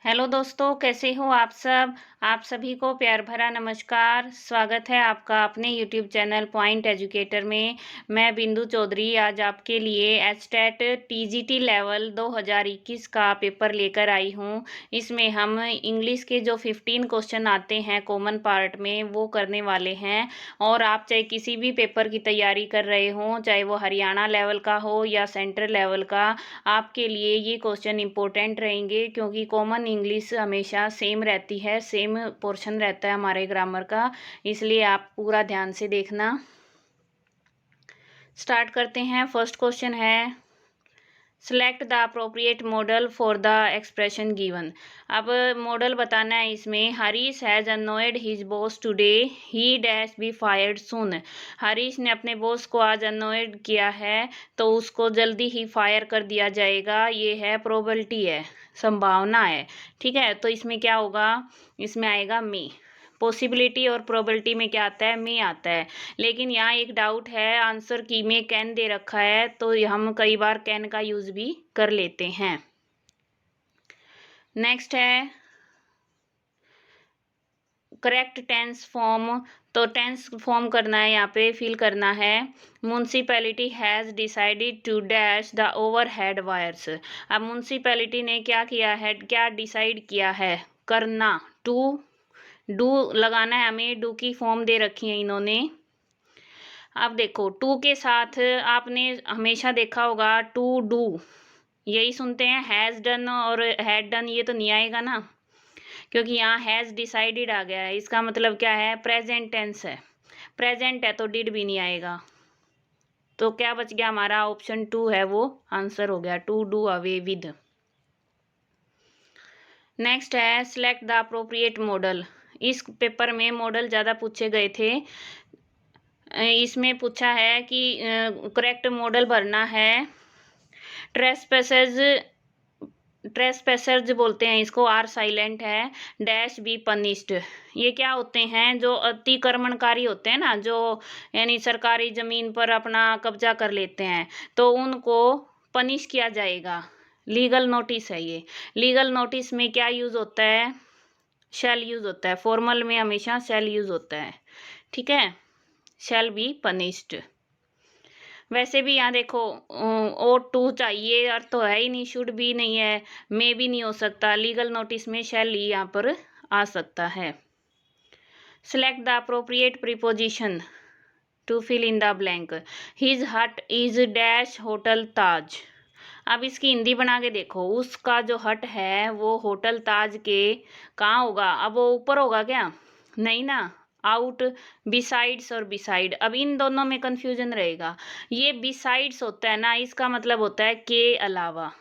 Hello दोस्तों, कैसे हो आप सब। आप सभी को प्यार भरा नमस्कार। स्वागत है आपका अपने यूट्यूब चैनल पॉइंट एजुकेटर में। मैं बिंदु चौधरी आज आपके लिए एचटेट टीजीटी लेवल 2021 का पेपर लेकर आई हूँ। इसमें हम इंग्लिश के जो 15 क्वेश्चन आते हैं कॉमन पार्ट में वो करने वाले हैं। और आप चाहे किसी भी पेपर की तैयारी कर रहे हों, चाहे वो हरियाणा लेवल का हो या सेंट्रल लेवल का, आपके लिए ये क्वेश्चन इंपॉर्टेंट रहेंगे क्योंकि कॉमन इंग्लिश हमेशा सेम रहती है, सेम पोर्शन रहता है हमारे ग्रामर का। इसलिए आप पूरा ध्यान से देखना। स्टार्ट करते हैं। फर्स्ट क्वेश्चन है select the appropriate model for the expression given. अब मॉडल बताना है इसमें। Harish has annoyed his boss today, he dash be fired soon. Harish ने अपने बॉस को आज अनोयड किया है तो उसको जल्दी ही फायर कर दिया जाएगा। ये है प्रोबेबिलिटी है, संभावना है। ठीक है, तो इसमें क्या होगा, इसमें आएगा मे। पॉसिबिलिटी और प्रोबेबिलिटी में क्या आता है, में आता है। लेकिन यहाँ एक डाउट है, आंसर की में कैन दे रखा है तो हम कई बार कैन का यूज भी कर लेते हैं। नेक्स्ट है करेक्ट टेंस फॉर्म। तो टेंस फॉर्म करना है, यहाँ पे फिल करना है। Municipality has decided to dash the overhead wires. अब म्यूनसिपैलिटी ने क्या किया है, क्या डिसाइड किया है, करना। टू डू लगाना है हमें, डू की फॉर्म दे रखी है इन्होंने। अब देखो टू के साथ आपने हमेशा देखा होगा टू डू यही सुनते हैं। हैज़ डन और हैड डन ये तो नहीं आएगा ना, क्योंकि यहाँ हैज़ डिसाइडेड आ गया है। इसका मतलब क्या है, प्रेजेंट टेंस है। प्रेजेंट है तो डिड भी नहीं आएगा। तो क्या बच गया हमारा, ऑप्शन 2 है वो आंसर हो गया, to do away with. Next है सिलेक्ट द अप्रोप्रिएट मॉडल। इस पेपर में मॉडल ज़्यादा पूछे गए थे। इसमें पूछा है कि करेक्ट मॉडल भरना है। ट्रेसपेसर्स, ट्रेसपेसर्स बोलते हैं इसको, आर साइलेंट है। Dash be punished. ये क्या होते हैं, जो अतिक्रमणकारी होते हैं ना, जो यानी सरकारी ज़मीन पर अपना कब्जा कर लेते हैं, तो उनको पनिश किया जाएगा। लीगल नोटिस है ये। लीगल नोटिस में क्या यूज़ होता है, शैल यूज़ होता है। फॉर्मल में हमेशा शैल यूज़ होता है। ठीक है, शैल बी पनिश्ड। वैसे भी यहाँ देखो ओ टू चाहिए, अर्थ तो है ही नहीं, शुड भी नहीं है, मे भी नहीं हो सकता। लीगल नोटिस में शैल ही यहाँ पर आ सकता है। Select the appropriate preposition to fill in the blank. His hut is dash hotel Taj. अब इसकी हिंदी बना के देखो, उसका जो हट है वो होटल ताज के कहाँ होगा। अब वो ऊपर होगा क्या, नहीं ना, आउट, बिसाइड्स और बिसाइड। अब इन दोनों में कंफ्यूजन रहेगा। ये बिसाइड्स होता है ना, इसका मतलब होता है के अलावा।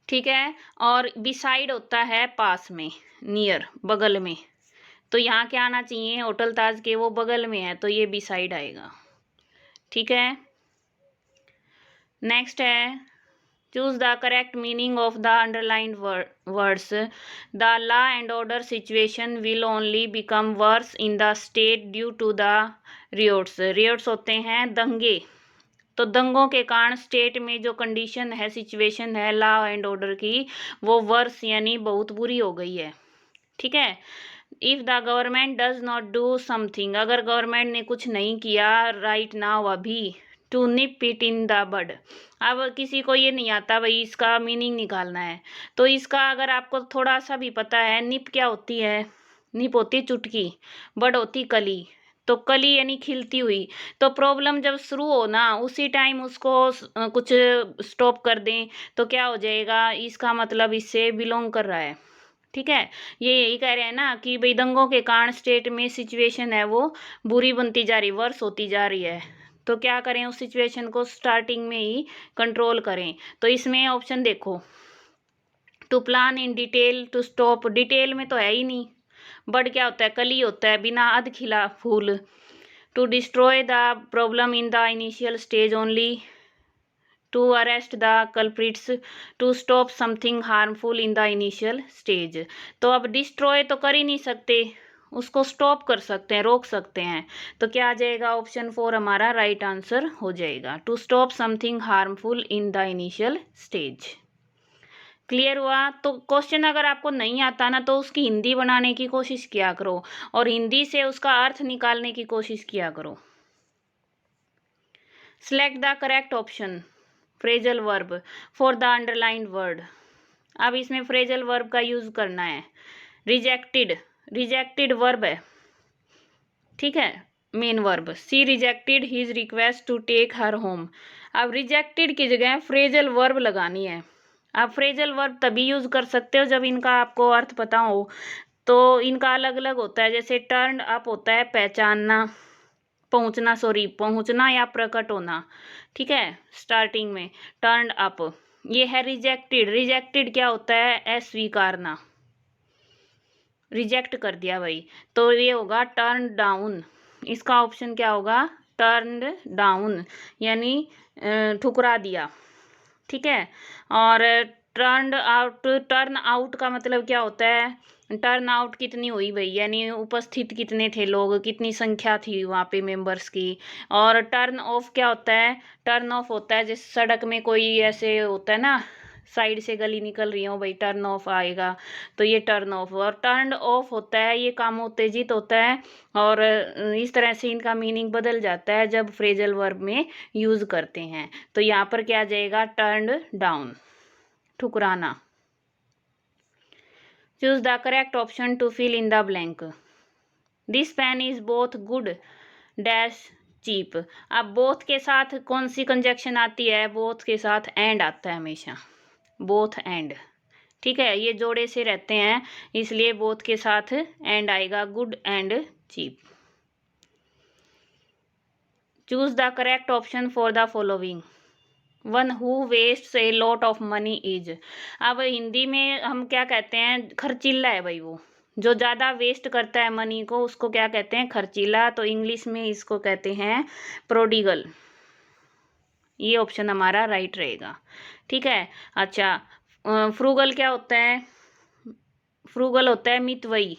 ठीक है, और बिसाइड होता है पास में, नियर, बगल में। तो यहाँ क्या आना चाहिए, होटल ताज के वो बगल में है तो ये बिसाइड आएगा। ठीक है, नेक्स्ट है choose the correct meaning of the underlined words. The law and order situation will only become worse in the state due to the riots. Riots होते हैं दंगे, तो दंगों के कारण स्टेट में जो कंडीशन है, सिचुएशन है लॉ एंड ऑर्डर की, वो वर्स यानी बहुत बुरी हो गई है। ठीक है, if the government does not do something, अगर गवर्नमेंट ने कुछ नहीं किया राइट नाउ अभी, to nip it in the bud. अब किसी को ये नहीं आता भाई इसका मीनिंग निकालना है, तो इसका अगर आपको थोड़ा सा भी पता है, निप क्या होती है, निप होती चुटकी, बड होती कली। तो कली यानी खिलती हुई। तो प्रॉब्लम जब शुरू हो ना उसी टाइम उसको कुछ स्टॉप कर दें तो क्या हो जाएगा, इसका मतलब इससे बिलोंग कर रहा है। ठीक है, ये यही कह रहे हैं ना कि भाई दंगों के कारण स्टेट में सिचुएशन है वो बुरी बनती जा रही, वर्स होती जा रही है। तो क्या करें, उस सिचुएशन को स्टार्टिंग में ही कंट्रोल करें। तो इसमें ऑप्शन देखो, to plan in detail, to stop, detail में तो है ही नहीं। बड क्या होता है, कली होता है, बिना अध खिला फूल। To destroy the problem in the initial stage only, to arrest the culprits, to stop something harmful in the initial stage. तो अब डिस्ट्रॉय तो कर ही नहीं सकते, उसको स्टॉप कर सकते हैं, रोक सकते हैं। तो क्या आ जाएगा, ऑप्शन 4 हमारा राइट आंसर हो जाएगा, to stop something harmful in the initial stage. Clear हुआ? तो क्वेश्चन अगर आपको नहीं आता ना, तो उसकी हिंदी बनाने की कोशिश किया करो और हिंदी से उसका अर्थ निकालने की कोशिश किया करो। Select the correct option phrasal verb for the underlined word. अब इसमें फ्रेजल वर्ब का यूज करना है। रिजेक्टेड, रिजेक्टेड वर्ब है, ठीक है, main verb. She rejected his request to take her home. अब रिजेक्टेड की जगह फ्रेजल वर्ब लगानी है। आप फ्रेजल वर्ब तभी यूज कर सकते हो जब इनका आपको अर्थ पता हो। तो इनका अलग अलग होता है, जैसे टर्न अप होता है पहचानना, पहुंचना, सॉरी पहुंचना या प्रकट होना, ठीक है, स्टार्टिंग में टर्न अप। ये है रिजेक्टेड। रिजेक्टेड क्या होता है? अस्वीकारना, रिजेक्ट कर दिया भाई, तो ये होगा टर्न डाउन। इसका ऑप्शन क्या होगा? टर्न डाउन, यानी ठुकरा दिया, ठीक है। और टर्न आउट का मतलब क्या होता है? टर्न आउट कितनी हुई भाई, यानी उपस्थित कितने थे लोग, कितनी संख्या थी वहाँ पे मेंबर्स की। और टर्न ऑफ क्या होता है? टर्न ऑफ होता है जैसे सड़क में कोई ऐसे होता है ना, साइड से गली निकल रही हो भाई, टर्न ऑफ आएगा, तो ये टर्न ऑफ। और टर्न ऑफ होता है ये काम उत्तेजित होता है। और इस तरह से इनका मीनिंग बदल जाता है जब फ्रेजल वर्ब में यूज करते हैं। तो यहाँ पर क्या आ जाएगा? टर्न डाउन, ठुकराना। Choose the correct option to fill in the blank. This pen is both good dash cheap. अब बोथ के साथ कौन सी कंजक्शन आती है? बोथ के साथ एंड आता है हमेशा, बोथ एंड, ठीक है, ये जोड़े से रहते हैं, इसलिए बोथ के साथ एंड आएगा, good and cheap. Choose the correct option for the following. One who wastes a lot of money is. अब हिंदी में हम क्या कहते हैं? खर्चीला है भाई, वो जो ज़्यादा वेस्ट करता है मनी को उसको क्या कहते हैं? खर्चीला। तो इंग्लिश में इसको कहते हैं प्रोडिगल। ये ऑप्शन हमारा राइट रहेगा, ठीक है। अच्छा, फ्रूगल क्या होता है? फ्रूगल होता है मितव्ययी,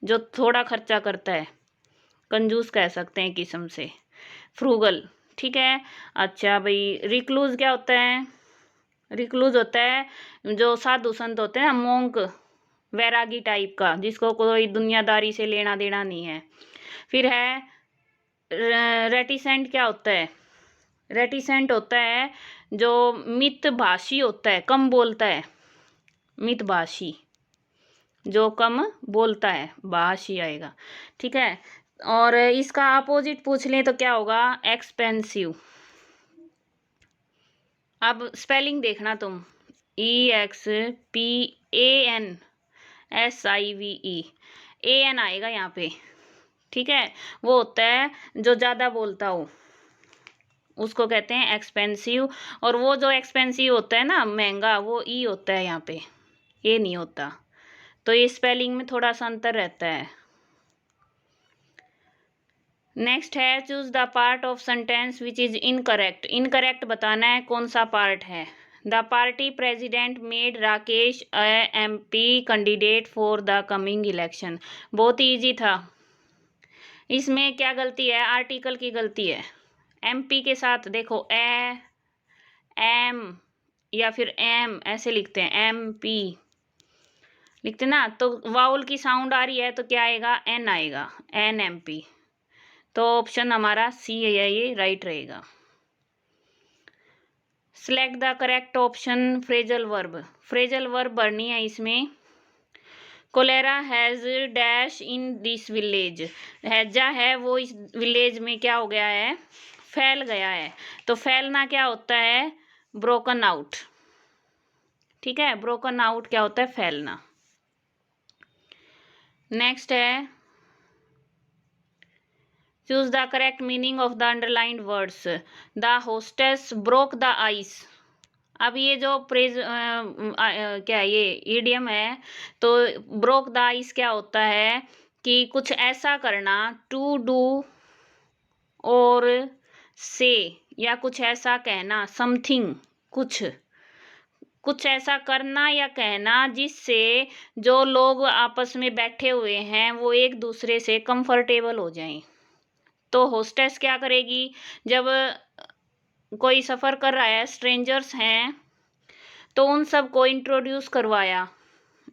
जो थोड़ा खर्चा करता है, कंजूस कह सकते हैं किस्म से, फ्रूगल, ठीक है। अच्छा भाई, रिक्लूज क्या होता है? रिक्लूज होता है जो साधु संत होते हैं, मोंक, वैरागी टाइप का, जिसको कोई दुनियादारी से लेना देना नहीं है। फिर है रेटिसेंट। क्या होता है? रेटिसेंट होता है जो मितभाषी होता है, कम बोलता है, मितभाषी, जो कम बोलता है, भाषी आएगा, ठीक है। और इसका अपोजिट पूछ लें तो क्या होगा? एक्सपेंसिव। अब स्पेलिंग देखना तुम, EXPANSIVE, AN आएगा यहाँ पे, ठीक है। वो होता है जो ज़्यादा बोलता हो, उसको कहते हैं एक्सपेंसिव। और वो जो एक्सपेंसिव होता है ना, महंगा, वो ई होता है यहाँ पे, ए नहीं होता। तो ये स्पेलिंग में थोड़ा सा अंतर रहता है। नेक्स्ट है, choose the part of sentence which is incorrect. Incorrect बताना है कौन सा पार्ट है। The party president made Rakesh MP candidate for the coming election. बहुत ही ईजी था। इसमें क्या गलती है? आर्टिकल की गलती है। MP के साथ देखो एम या फिर एम ऐसे लिखते हैं, MP लिखते ना, तो वाउल की साउंड आ रही है तो क्या आएगा? N आएगा, NMP। तो ऑप्शन हमारा सी है, ये राइट रहेगा। Select the correct option phrasal verb. Phrasal verb भरनी है इसमें। Cholera has dash in this village. हैजा है वो इस विलेज में क्या हो गया है? फैल गया है। तो फैलना क्या होता है? ब्रोकन आउट, ठीक है। ब्रोकन आउट क्या होता है? फैलना। नेक्स्ट है, choose the correct meaning of the underlined words. The hostess broke the ice. अब ये जो प्रेज क्या ये इडियम है, तो ब्रोक द आइस क्या होता है कि कुछ ऐसा करना, टू डू और से, या कुछ ऐसा कहना, समथिंग, कुछ ऐसा करना या कहना जिससे जो लोग आपस में बैठे हुए हैं वो एक दूसरे से कंफर्टेबल हो जाएं। तो होस्टेस क्या करेगी? जब कोई सफ़र कर रहा है, स्ट्रेंजर्स हैं, तो उन सब को इंट्रोड्यूस करवाया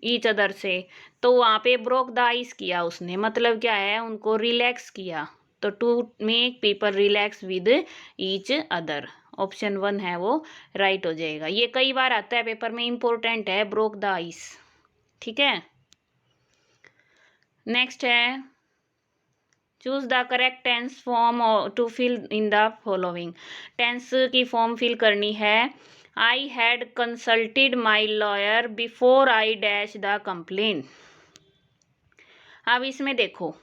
ईच अदर से, तो वहाँ पे ब्रोक द आइस किया उसने, मतलब क्या है, उनको रिलैक्स किया। तो to make people relax with each other, option 1 है वो राइट हो जाएगा। ये कई बार आता है पेपर में, इंपॉर्टेंट है, ब्रोक द आइस। ठीक है, नेक्स्ट है choose the correct tense form to fill in the following. Tense की फॉर्म फिल करनी है। I had consulted my lawyer before I dash the complain. अब इसमें देखो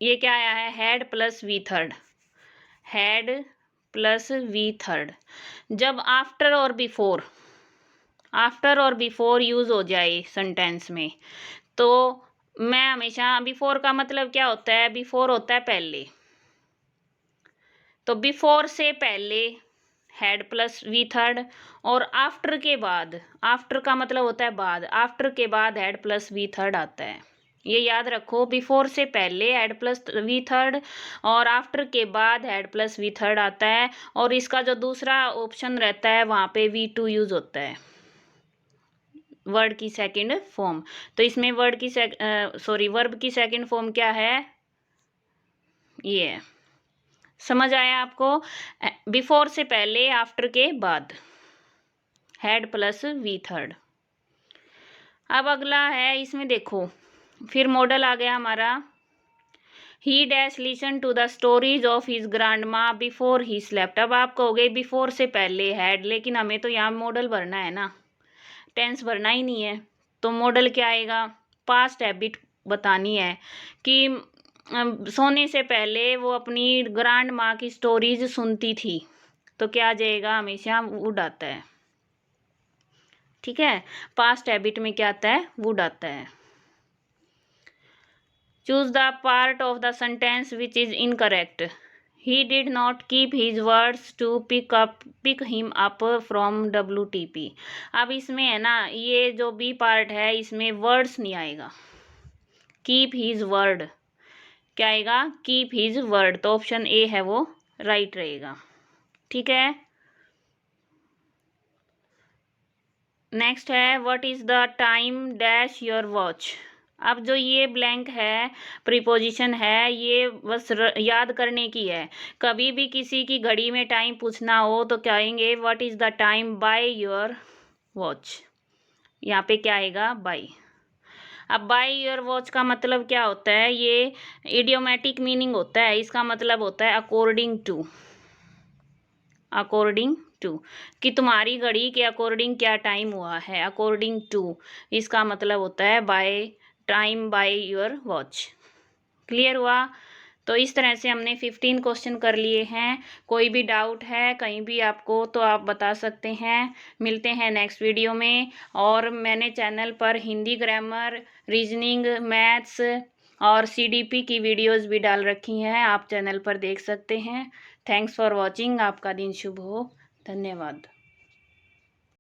ये क्या आया है, had plus V third, had plus V third. जब आफ्टर और बिफोर, आफ्टर और बिफोर यूज हो जाए सेंटेंस में, तो मैं हमेशा, बिफोर का मतलब क्या होता है, बिफोर होता है पहले, तो बिफोर से पहले हैड प्लस वी थर्ड, और आफ्टर के बाद, आफ्टर का मतलब होता है बाद, आफ्टर के बाद हैड प्लस वी थर्ड आता है। ये याद रखो, बिफोर से पहले हैड प्लस वी थर्ड और आफ्टर के बाद हैड प्लस वी थर्ड आता है, और इसका जो दूसरा ऑप्शन रहता है वहाँ पे V2 यूज होता है, वर्ड की सेकंड फॉर्म। तो इसमें वर्ड की वर्ब की सेकंड फॉर्म क्या है, ये है। समझ आया आपको, बिफोर से पहले, आफ्टर के बाद, हैड प्लस वी थर्ड। अब अगला है, इसमें देखो फिर मॉडल आ गया हमारा, he dash listen to the stories of his grand माँ बिफोर ही स्लेप्ट। अब आप कहोगे बिफोर से पहले हैड, लेकिन हमें तो यहाँ मॉडल भरना है ना, टेंस भरना ही नहीं है, तो मॉडल क्या आएगा, पास्ट हैबिट बतानी है कि सोने से पहले वो अपनी ग्रैंड माँ की स्टोरीज सुनती थी, तो क्या आ जाएगा, हमेशा वुड आता है। ठीक है, पास्ट हैबिट में क्या आता है, वुड आता है। Choose the part of the sentence which is incorrect. He did not keep his words to pick him up from WTP। अब इसमें है ना, ये जो बी पार्ट है इसमें वर्ड्स नहीं आएगा, कीप हिज वर्ड, क्या आएगा, कीप हिज वर्ड, तो ऑप्शन ए है वो राइट रहेगा। ठीक है, नेक्स्ट है what is the time dash your watch. अब जो ये ब्लैंक है, प्रीपोजिशन है, ये बस याद करने की है। कभी भी किसी की घड़ी में टाइम पूछना हो तो कहेंगे what is the time by your watch, यहाँ पे क्या आएगा, बाय। अब बाय योर वॉच का मतलब क्या होता है, ये इडियोमेटिक मीनिंग होता है, इसका मतलब होता है अकॉर्डिंग टू, अकॉर्डिंग टू, कि तुम्हारी घड़ी के अकॉर्डिंग क्या टाइम हुआ है, अकॉर्डिंग टू, इसका मतलब होता है by, time by your watch. Clear हुआ। तो इस तरह से हमने 15 क्वेश्चन कर लिए हैं। कोई भी डाउट है कहीं भी आपको तो आप बता सकते हैं। मिलते हैं नेक्स्ट वीडियो में। और मैंने चैनल पर हिंदी ग्रामर, रीजनिंग, मैथ्स और CDP की वीडियोस भी डाल रखी हैं, आप चैनल पर देख सकते हैं। Thanks for watching. आपका दिन शुभ हो। धन्यवाद।